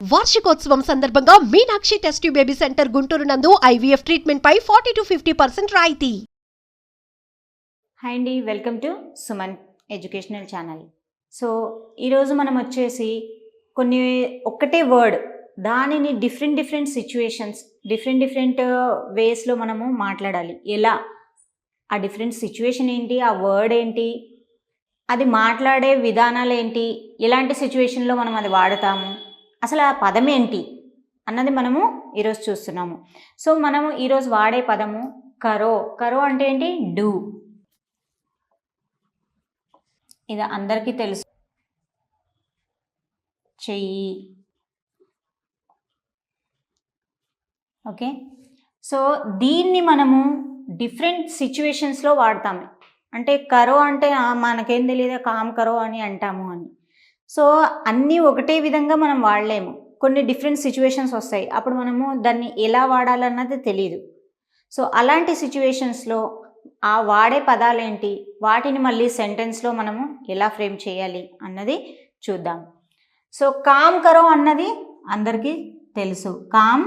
వార్షికోత్సవం సందర్భంగా Meenakshi test tube baby centre Guntur నందు ఐవీఎఫ్ ట్రీట్మెంట్ పై 40 to 50% రాయితీ. హాయ్ అండి, welcome to Suman educational channel. So ఈరోజు మనం వచ్చేసి ఒక్కటే వర్డ్ దానిని డిఫరెంట్ సిచ్యువేషన్స్ డిఫరెంట్ వేస్లో మనము మాట్లాడాలి. ఎలా ఆ డిఫరెంట్ సిచ్యువేషన్ ఏంటి, ఆ వర్డ్ ఏంటి, అది మాట్లాడే విధానాలు ఏంటి, ఎలాంటి సిచ్యువేషన్లో మనం అది వాడతాము, అసలు ఆ పదం ఏంటి అన్నది మనము ఈరోజు చూస్తున్నాము. సో మనము ఈరోజు వాడే పదము కరో. కరో అంటే ఏంటి? డూ. ఇది అందరికీ తెలుసు, చెయ్యి. ఓకే, సో దీన్ని మనము డిఫరెంట్ సిచ్యువేషన్స్లో వాడతాము. అంటే కరో అంటే మనకేం తెలియదు, కామ్ కరో అని అంటాము అని. సో అన్నీ ఒకటే విధంగా మనం వాడలేము, కొన్ని డిఫరెంట్ సిచ్యువేషన్స్ వస్తాయి, అప్పుడు మనము దాన్ని ఎలా వాడాలన్నది తెలియదు. సో అలాంటి సిచ్యువేషన్స్లో ఆ వాడే పదాలేంటి, వాటిని మళ్ళీ సెంటెన్స్లో మనము ఎలా ఫ్రేమ్ చేయాలి అన్నది చూద్దాం. సో కామ్ కరో అన్నది అందరికీ తెలుసు. కామ్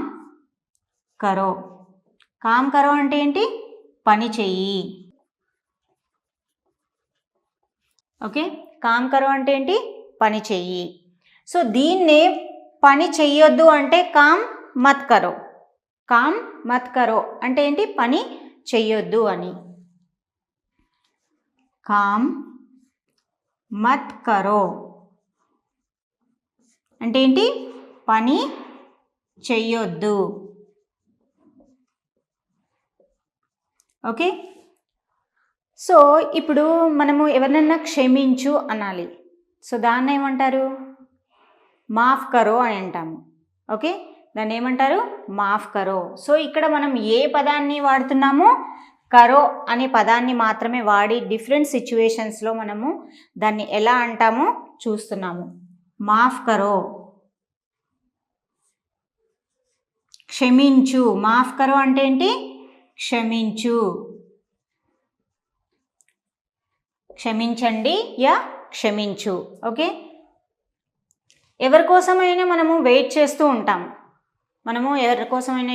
కరో. కామ్ కరో అంటే ఏంటి? పని చెయ్యి. ఓకే, కామ్ కరో అంటే ఏంటి? పని చెయ్యి. సో దీన్నే పని చెయ్యొద్దు అంటే కామ్ మత్ కరో. కామ్ మత్ కరో అంటే ఏంటి? పని చెయ్యొద్దు అని. కామ్ మత్ కరో అంటే ఏంటి? పని చెయ్యొద్దు. ఓకే, సో ఇప్పుడు మనము ఎవరినైనా క్షమించు అనాలి. సో దాన్ని ఏమంటారు? మాఫ్ కరో అని అంటాము. ఓకే, దాన్ని ఏమంటారు? మాఫ్ కరో. సో ఇక్కడ మనం ఏ పదాన్ని వాడుతున్నాము? కరో అనే పదాన్ని మాత్రమే వాడి డిఫరెంట్ సిచ్యువేషన్స్లో మనము దాన్ని ఎలా అంటామో చూస్తున్నాము. మాఫ్ కరో, క్షమించు. మాఫ్ కరో అంటే ఏంటి? క్షమించు. క్షమించండి యా క్షమించు. ఓకే, ఎవరి కోసమైనా మనము వెయిట్ చేస్తూ ఉంటాం. మనము ఎవరి కోసమైనా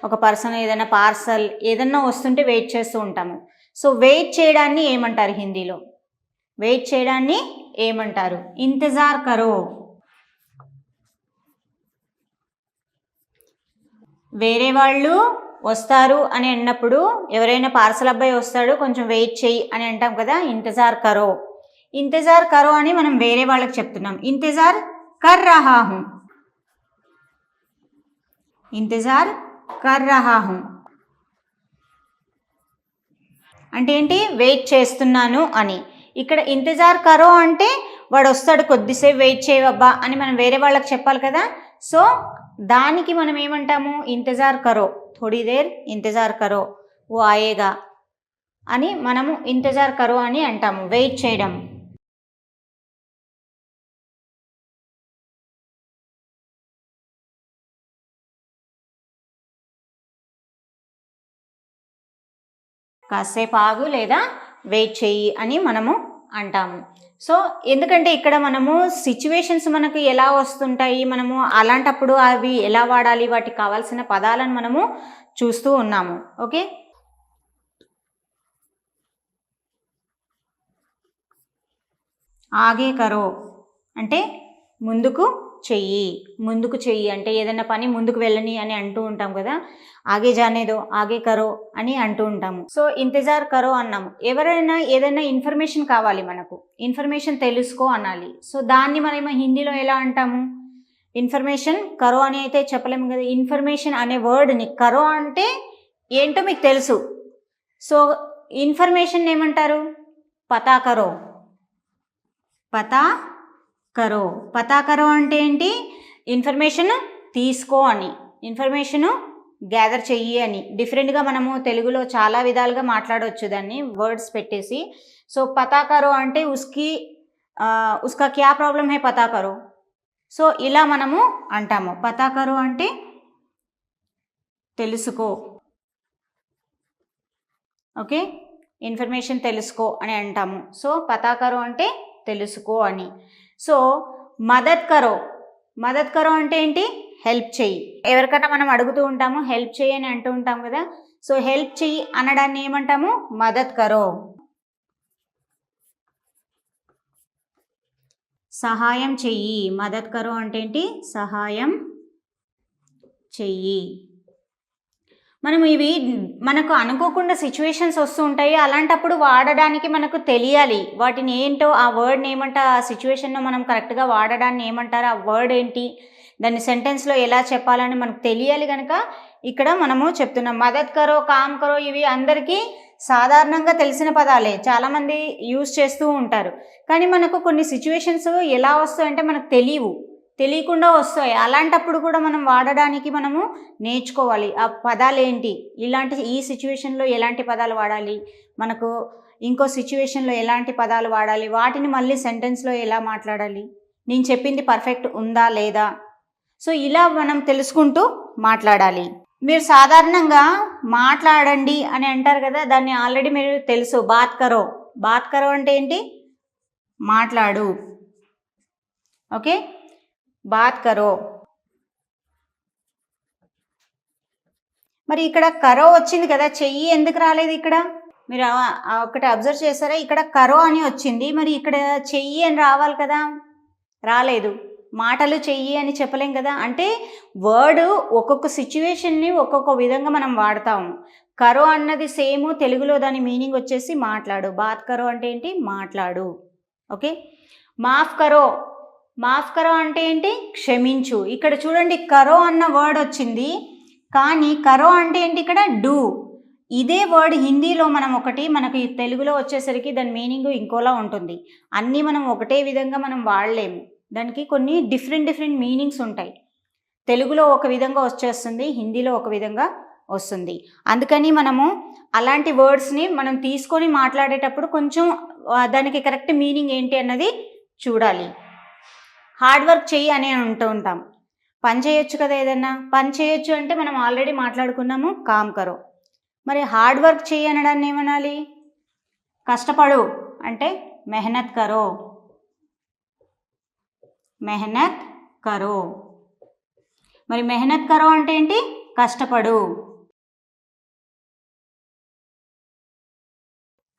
ఒక పర్సన్ ఏదైనా పార్సల్ ఏదన్నా వస్తుంటే వెయిట్ చేస్తూ ఉంటాము. సో వెయిట్ చేయడాన్ని ఏమంటారు హిందీలో? వెయిట్ చేయడాన్ని ఏమంటారు? ఇంతజార్ కరో. వేరే వాళ్ళు వస్తారు అని అన్నప్పుడు, ఎవరైనా పార్సల్ అబ్బాయి వస్తాడు కొంచెం వెయిట్ చేయి అని అంటాం కదా, ఇంతజార్ కరో. ఇంతజార్ కరో అని మనం వేరే వాళ్ళకి చెప్తున్నాం. ఇంతజార్ కర్ రహా హూ. ఇంతజార్ కర్ రహా హూ అంటే ఏంటి? వెయిట్ చేస్తున్నాను అని. ఇక్కడ ఇంతజార్ కరో అంటే వాడు వస్తాడు, కొద్దిసేపు వెయిట్ చేయవబ్బా అని మనం వేరే వాళ్ళకి చెప్పాలి కదా. సో దానికి మనం ఏమంటాము? ఇంతజార్ కరో, థోడీ దేర్ ఇంతజార్ కరో, ఓ ఆయేగా అని మనము ఇంతజార్ కరో అని అంటాము, వెయిట్ చేయడం. కాసేపు ఆగు లేదా వెయిట్ చెయ్యి అని మనము అంటాము. సో ఎందుకంటే ఇక్కడ మనము సిచ్యువేషన్స్ మనకు ఎలా వస్తుంటాయి, మనము అలాంటప్పుడు అవి ఎలా వాడాలి, వాటికి కావాల్సిన పదాలను మనము చూస్తూ ఉన్నాము. ఓకే, ఆగే కరో అంటే ముందుకు చెయ్యి. ముందుకు చెయ్యి అంటే ఏదైనా పని ముందుకు వెళ్ళని అని అంటూ ఉంటాం కదా, ఆగే జానేదో, ఆగే కరో అని అంటూ ఉంటాము. సో ఇంతజార్ కరో అన్నాము. ఎవరైనా ఏదైనా ఇన్ఫర్మేషన్ కావాలి, మనకు ఇన్ఫర్మేషన్ తెలుసుకో అనాలి. సో దాన్ని మనం హిందీలో ఎలా అంటాము? ఇన్ఫర్మేషన్ కరో అని అయితే చెప్పలేము కదా. ఇన్ఫర్మేషన్ అనే వర్డ్ని కరో అంటే ఏంటో మీకు తెలుసు. సో ఇన్ఫర్మేషన్ ఏమంటారు? పతా కరో. పతా కరో. పతా కరో అంటే ఏంటి? ఇన్ఫర్మేషన్ తీసుకో అని, ఇన్ఫర్మేషను గ్యాదర్ చెయ్యి అని. డిఫరెంట్గా మనము తెలుగులో చాలా విధాలుగా మాట్లాడవచ్చు దాన్ని, వర్డ్స్ పెట్టేసి. సో పతా కరో అంటే ఉస్కా క్యా ప్రాబ్లం హై పతా కరో. సో ఇలా మనము అంటాము. పతా కరో అంటే తెలుసుకో. ఓకే, ఇన్ఫర్మేషన్ తెలుసుకో అని అంటాము. సో పతా కరో అంటే తెలుసుకో అని. సో మదద్ కరో. మదద్ కరో అంటే ఏంటి? హెల్ప్ చెయ్యి. ఎవరికైనా మనం అడుగుతూ ఉంటాము, హెల్ప్ చెయ్యి అని అంటూ ఉంటాం కదా. సో హెల్ప్ చెయ్యి అనడాన్ని ఏమంటాము? మదద్ కరో. సహాయం చెయ్యి. మదద్ కరో అంటే ఏంటి? సహాయం చెయ్యి. మనం ఇవి మనకు అనుకోకుండా సిచ్యువేషన్స్ వస్తూ ఉంటాయి. అలాంటప్పుడు వాడడానికి మనకు తెలియాలి. వాటిని ఏంటో, ఆ వర్డ్ని ఏమంటారు, ఆ సిచ్యువేషన్లో మనం కరెక్ట్గా వాడడాన్ని ఏమంటారు, ఆ వర్డ్ ఏంటి, దాన్ని సెంటెన్స్లో ఎలా చెప్పాలని మనకు తెలియాలి. కనుక ఇక్కడ మనము చెప్తున్నాం. మదద్ కరో, కామ్ కరో ఇవి అందరికీ సాధారణంగా తెలిసిన పదాలే, చాలామంది యూజ్ చేస్తూ ఉంటారు. కానీ మనకు కొన్ని సిచ్యువేషన్స్ ఎలా వస్తాయంటే మనకు తెలియకుండా వస్తాయి. అలాంటప్పుడు కూడా మనం వాడడానికి మనము నేర్చుకోవాలి. ఆ పదాలు ఏంటి, ఈ సిచ్యువేషన్లో ఎలాంటి పదాలు వాడాలి, మనకు ఇంకో సిచ్యువేషన్లో ఎలాంటి పదాలు వాడాలి, వాటిని మళ్ళీ సెంటెన్స్లో ఎలా మాట్లాడాలి, నేను చెప్పింది పర్ఫెక్ట్ ఉందా లేదా. సో ఇలా మనం తెలుసుకుంటూ మాట్లాడాలి. మీరు సాధారణంగా మాట్లాడండి అని అంటారు కదా, దాన్ని ఆల్రెడీ మీరు తెలుసు. బాత్ కరో అంటే ఏంటి? మాట్లాడు. ఓకే, బాత్ కరో. మరి ఇక్కడ కరో వచ్చింది కదా, చెయ్యి ఎందుకు రాలేదు? ఇక్కడ మీరు ఒకటి అబ్జర్వ్ చేస్తారా? ఇక్కడ కరో అని వచ్చింది, మరి ఇక్కడ చెయ్యి అని రావాలి కదా, రాలేదు. మాటలు చెయ్యి అని చెప్పలేం కదా. అంటే వర్డ్ ఒక్కొక్క సిచ్యువేషన్ని ఒక్కొక్క విధంగా మనం వాడతాము. కరో అన్నది సేమ్, తెలుగులో దాని మీనింగ్ వచ్చేసి మాట్లాడు. బాత్ కరో అంటే ఏంటి? మాట్లాడు. ఓకే, మాఫ్ కరో అంటే ఏంటి? క్షమించు. ఇక్కడ చూడండి, కరో అన్న వర్డ్ వచ్చింది, కానీ కరో అంటే ఏంటి? ఇక్కడ డూ. ఇదే వర్డ్ హిందీలో మనకు తెలుగులో వచ్చేసరికి దాని మీనింగ్ ఇంకోలా ఉంటుంది. అన్నీ మనం ఒకటే విధంగా మనం వాడలేము, దానికి కొన్ని డిఫరెంట్ మీనింగ్స్ ఉంటాయి. తెలుగులో ఒక విధంగా వచ్చేస్తుంది, హిందీలో ఒక విధంగా వస్తుంది. అందుకని మనము అలాంటి వర్డ్స్ని మనం తీసుకొని మాట్లాడేటప్పుడు కొంచెం దానికి కరెక్ట్ మీనింగ్ ఏంటి అన్నది చూడాలి. హార్డ్ వర్క్ చెయ్యి అని అంటూ ఉంటాం. పని చేయొచ్చు కదా, ఏదన్నా పని చేయొచ్చు అంటే మనం ఆల్రెడీ మాట్లాడుకున్నాము, కామ్ కరో. మరి హార్డ్ వర్క్ చెయ్యి అనడాన్ని ఏమనాలి? కష్టపడు అంటే మెహనత్ కరో. మరి మెహనత్ కరో అంటే ఏంటి?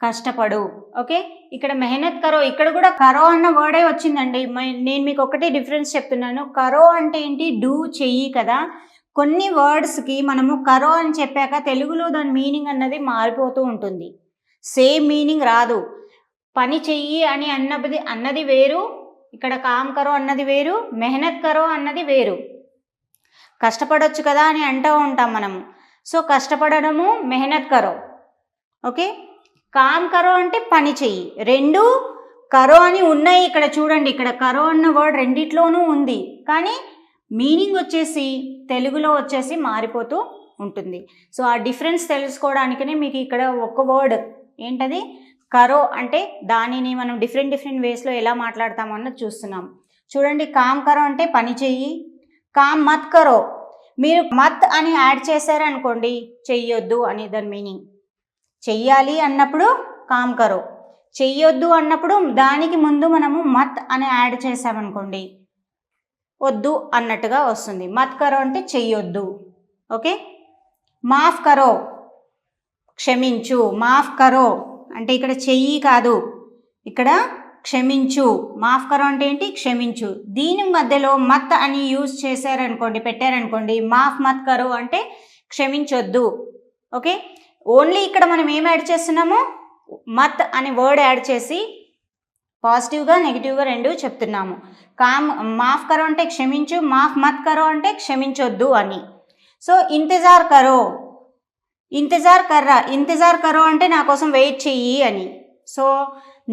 కష్టపడు. ఓకే, ఇక్కడ మెహనత్ కరో, ఇక్కడ కూడా కరో అన్న వర్డే వచ్చిందండి. నేను మీకు ఒకటే డిఫరెన్స్ చెప్తున్నాను. కరో అంటే ఏంటి? డూ, చెయ్యి కదా. కొన్ని వర్డ్స్కి మనము కరో అని చెప్పాక తెలుగులో దాని మీనింగ్ అన్నది మారిపోతూ ఉంటుంది, సేమ్ మీనింగ్ రాదు. పని చెయ్యి అని అన్నది వేరు, ఇక్కడ కామ్ కరో అన్నది వేరు, మెహనత్ కరో అన్నది వేరు. కష్టపడొచ్చు కదా అని అంటూ ఉంటాం మనము. సో కష్టపడడము మెహనత్ కరో. ఓకే, కామ్ కరో అంటే పని చెయ్యి. రెండు కరో అని ఉన్నాయి ఇక్కడ చూడండి. ఇక్కడ కరో అన్న వర్డ్ రెండిట్లోనూ ఉంది, కానీ మీనింగ్ వచ్చేసి తెలుగులో వచ్చేసి మారిపోతూ ఉంటుంది. సో ఆ డిఫరెన్స్ తెలుసుకోవడానికనే మీకు ఇక్కడ ఒక వర్డ్ ఏంటది? కరో అంటే దానిని మనం డిఫరెంట్ వేస్లో ఎలా మాట్లాడతామో అన్నది చూస్తున్నాం. చూడండి, కామ్ కరో అంటే పని చెయ్యి. కామ్ మత్ కరో, మీరు మత్ అని యాడ్ చేశారనుకోండి, చెయ్యొద్దు అని దాని మీనింగ్. చెయ్యాలి అన్నప్పుడు కామ్ కరో, చెయ్యొద్దు అన్నప్పుడు దానికి ముందు మనము మత్ అని యాడ్ చేసామనుకోండి, వద్దు అన్నట్టుగా వస్తుంది. మత్ కరో అంటే చెయ్యొద్దు. ఓకే, మాఫ్ కరో క్షమించు. మాఫ్ కరో అంటే ఇక్కడ చెయ్యి కాదు, ఇక్కడ క్షమించు. మాఫ్ కరో అంటే ఏంటి? క్షమించు. దీని మధ్యలో మత్ అని యూజ్ చేశారనుకోండి, పెట్టారనుకోండి, మాఫ్ మత్ కరో అంటే క్షమించొద్దు. ఓకే, ఓన్లీ ఇక్కడ మనం ఏం యాడ్ చేస్తున్నాము? మత్ అనే వర్డ్ యాడ్ చేసి పాజిటివ్గా నెగిటివ్గా రెండు చెప్తున్నాము. మాఫ్ కరో అంటే క్షమించు, మాఫ్ మత్ కరో అంటే క్షమించొద్దు అని. సో ఇంతజార్ కరో, ఇంతజార్ కరో అంటే నా కోసం వెయిట్ చెయ్యి అని. సో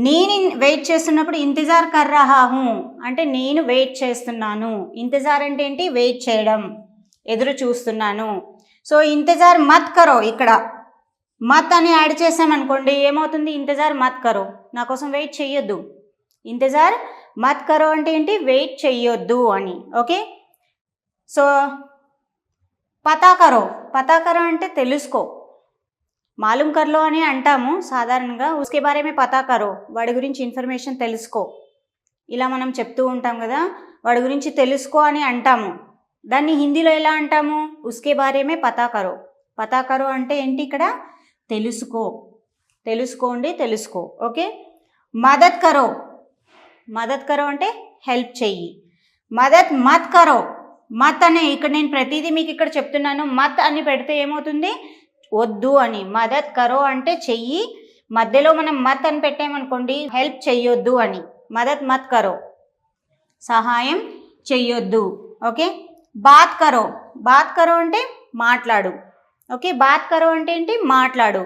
నేను వెయిట్ చేస్తున్నప్పుడు ఇంతజార్ కర్ రహా హూ అంటే నేను వెయిట్ చేస్తున్నాను. ఇంతజార్ అంటే ఏంటి? వెయిట్ చేయడం, ఎదురు చూస్తున్నాను. సో ఇంతజార్ మత్ కరో, ఇక్కడ మత్ అని యాడ్ చేసామనుకోండి ఏమవుతుంది? ఇంతజార్ మత్ కరో, నా కోసం వెయిట్ చెయ్యొద్దు. ఇంతజార్ మత్ కరో అంటే ఏంటి? వెయిట్ చెయ్యొద్దు అని. ఓకే, సో పతా కరో అంటే తెలుసుకో. మాలూమ్ కర్లో అని అంటాము సాధారణంగా. ఉస్కే బారే మే పతా కరో, వాడి గురించి ఇన్ఫర్మేషన్ తెలుసుకో, ఇలా మనం చెప్తూ ఉంటాం కదా. వాడి గురించి తెలుసుకో అని అంటాము. దాన్ని హిందీలో ఎలా అంటాము? ఉస్కే బారేమే పతా కరో. పతా కరో అంటే ఏంటి? ఇక్కడ తెలుసుకో, తెలుసుకోండి, తెలుసుకో. ఓకే. మదద్ కరో, మదద్ కరో అంటే హెల్ప్ చెయ్యి. మదద్ మత్ కరో, మత్ అనే ఇక్కడ నేను ప్రతిదీ మీకు ఇక్కడ చెప్తున్నాను. మత్ అని పెడితే ఏమవుతుంది? వద్దు అని. మదద్ కరో అంటే చెయ్యి, మధ్యలో మనం మత్ అని పెట్టామనుకోండి హెల్ప్ చెయ్యొద్దు అని. మదద్ మత్ కరో, సహాయం చెయ్యొద్దు. ఓకే. బాత్ కరో, బాత్ కరో అంటే మాట్లాడు. ఓకే. బాత్ కరో అంటే ఏంటి? మాట్లాడు.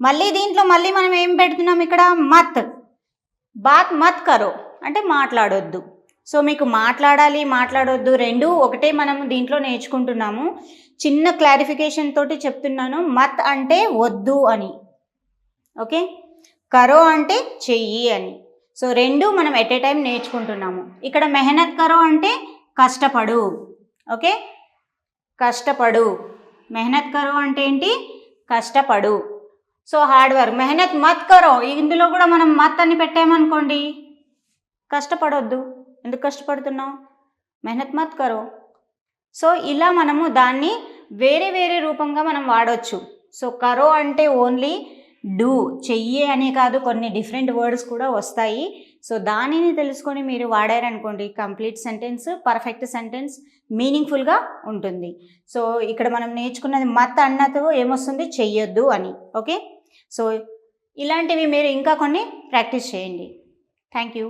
మళ్ళీ దీంట్లో మళ్ళీ మనం ఏం పెడుతున్నాం ఇక్కడ? మత్. బాత్ మత్ కరో అంటే మాట్లాడొద్దు. సో మీకు మాట్లాడాలి, మాట్లాడొద్దు రెండు ఒకటే మనం దీంట్లో నేర్చుకుంటున్నాము. చిన్న క్లారిఫికేషన్ తోటి చెప్తున్నాను. మత్ అంటే వద్దు అని. ఓకే. కరో అంటే చెయ్యి అని. సో రెండు మనం ఎట్ ఏ టైం నేర్చుకుంటున్నాము. ఇక్కడ మెహనత్ కరో అంటే కష్టపడు. ఓకే. కష్టపడు. మెహనత్ కరో అంటే ఏంటి? కష్టపడు. So hard work. మెహనత్ మత్ కరో, ఇందులో కూడా మనం మత్ అని పెట్టామనుకోండి కష్టపడొద్దు. ఎందుకు కష్టపడుతున్నావు? మెహనత్ మత్ కరో. సో ఇలా మనము దాన్ని వేరే వేరే రూపంగా మనం వాడవచ్చు. సో కరో అంటే ఓన్లీ డూ, చెయ్యి అనే కాదు, కొన్ని డిఫరెంట్ వర్డ్స్ కూడా వస్తాయి. సో దానిని తెలుసుకొని మీరు వాడారనుకోండి కంప్లీట్ సెంటెన్స్, పర్ఫెక్ట్ సెంటెన్స్ మీనింగ్ఫుల్గా ఉంటుంది. సో ఇక్కడ మనం నేర్చుకున్నది మత్ అన్నతో ఏమొస్తుంది? చెయ్యొద్దు అని. ఓకే. సో ఇలాంటివి మీరు ఇంకా కొన్ని ప్రాక్టీస్ చేయండి. Thank you.